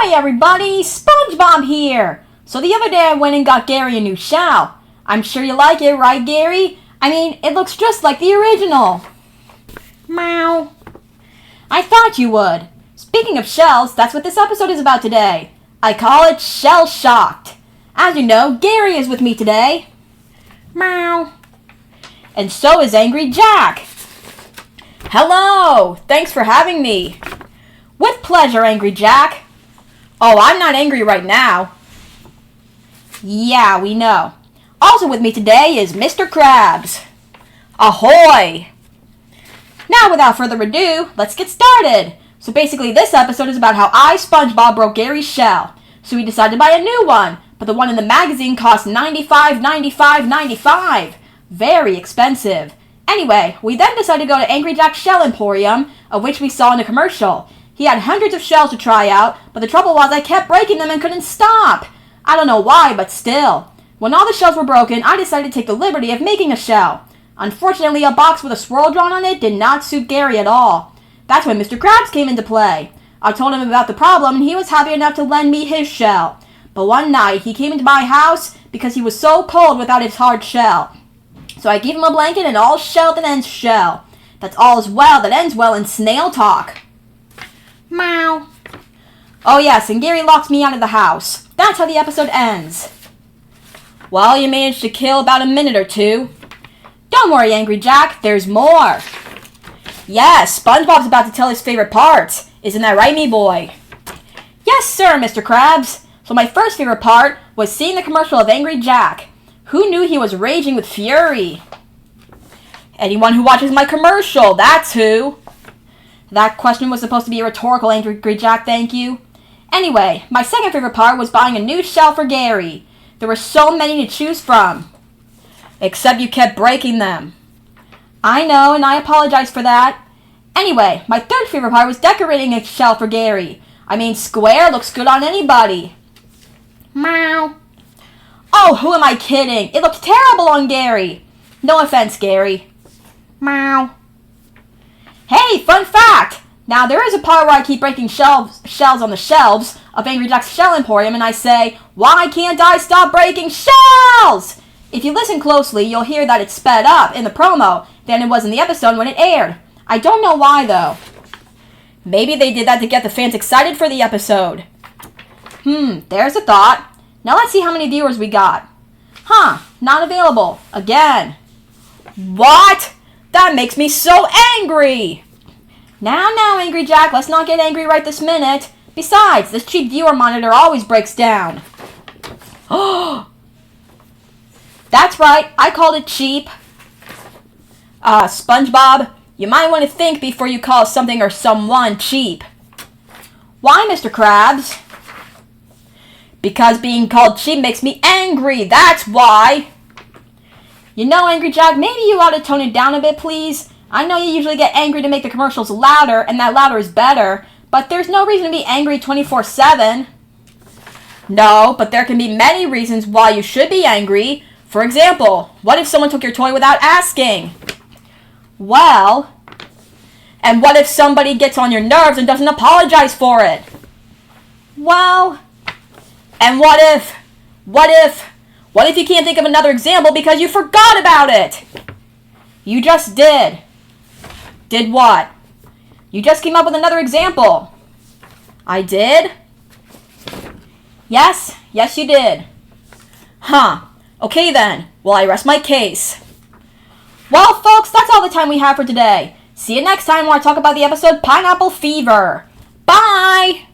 Ahoy everybody, SpongeBob here! So the other day I went and got Gary a new shell. I'm sure you like it, right Gary? I mean, it looks just like the original. Meow. I thought you would. Speaking of shells, that's what this episode is about today. I call it Shell Shocked. As you know, Gary is with me today. Meow. And so is Angry Jack. Hello! Thanks for having me. With pleasure, Angry Jack. Oh, I'm not angry right now. Yeah, we know. Also with me today is Mr. Krabs. Ahoy! Now, without further ado, let's get started. So basically, this episode is about how I, SpongeBob, broke Gary's shell. So we decided to buy a new one, but the one in the magazine cost $95.95. Very expensive. Anyway, we then decided to go to Angry Jack's Shell Emporium, of which we saw in the commercial. He had hundreds of shells to try out, but the trouble was I kept breaking them and couldn't stop. I don't know why, but still. When all the shells were broken, I decided to take the liberty of making a shell. Unfortunately, a box with a swirl drawn on it did not suit Gary at all. That's when Mr. Krabs came into play. I told him about the problem, and he was happy enough to lend me his shell. But one night, he came into my house because he was so cold without his hard shell. So I gave him a blanket and all shell that ends shell. That's all is well that ends well in snail talk. Meow. Oh yes, and Gary locks me out of the house. That's how the episode ends. Well, you managed to kill about a minute or two. Don't worry, Angry Jack, there's more. Yes, SpongeBob's about to tell his favorite parts. Isn't that right, me boy? Yes, sir, Mr. Krabs. So my first favorite part was seeing the commercial of Angry Jack. Who knew he was raging with fury? Anyone who watches my commercial, that's who. That question was supposed to be a rhetorical, Angry Jack, thank you. Anyway, my second favorite part was buying a new shell for Gary. There were so many to choose from. Except you kept breaking them. I know, and I apologize for that. Anyway, my third favorite part was decorating a shell for Gary. I mean, square looks good on anybody. Meow. Oh, who am I kidding? It looks terrible on Gary. No offense, Gary. Meow. Hey, fun fact! Now, there is a part where I keep breaking shells on the shelves of Angry Jack's Shell Emporium, and I say, why can't I stop breaking shells? If you listen closely, you'll hear that it's sped up in the promo than it was in the episode when it aired. I don't know why, though. Maybe they did that to get the fans excited for the episode. There's a thought. Now let's see how many viewers we got. Not available. Again. What? That makes me so angry! Now, Angry Jack, let's not get angry right this minute. Besides, this cheap viewer monitor always breaks down. That's right, I called it cheap. SpongeBob, you might want to think before you call something or someone cheap. Why, Mr. Krabs? Because being called cheap makes me angry, that's why. You know, Angry Jack, maybe you ought to tone it down a bit, please. I know you usually get angry to make the commercials louder, and that louder is better, but there's no reason to be angry 24/7. No, but there can be many reasons why you should be angry. For example, what if someone took your toy without asking? Well, and what if somebody gets on your nerves and doesn't apologize for it? Well, and what if you can't think of another example because you forgot about it? You just did. Did what? You just came up with another example. I did? Yes you did. Okay then. Well, I rest my case. Well, folks, that's all the time we have for today. See you next time when I talk about the episode Pineapple Fever. Bye!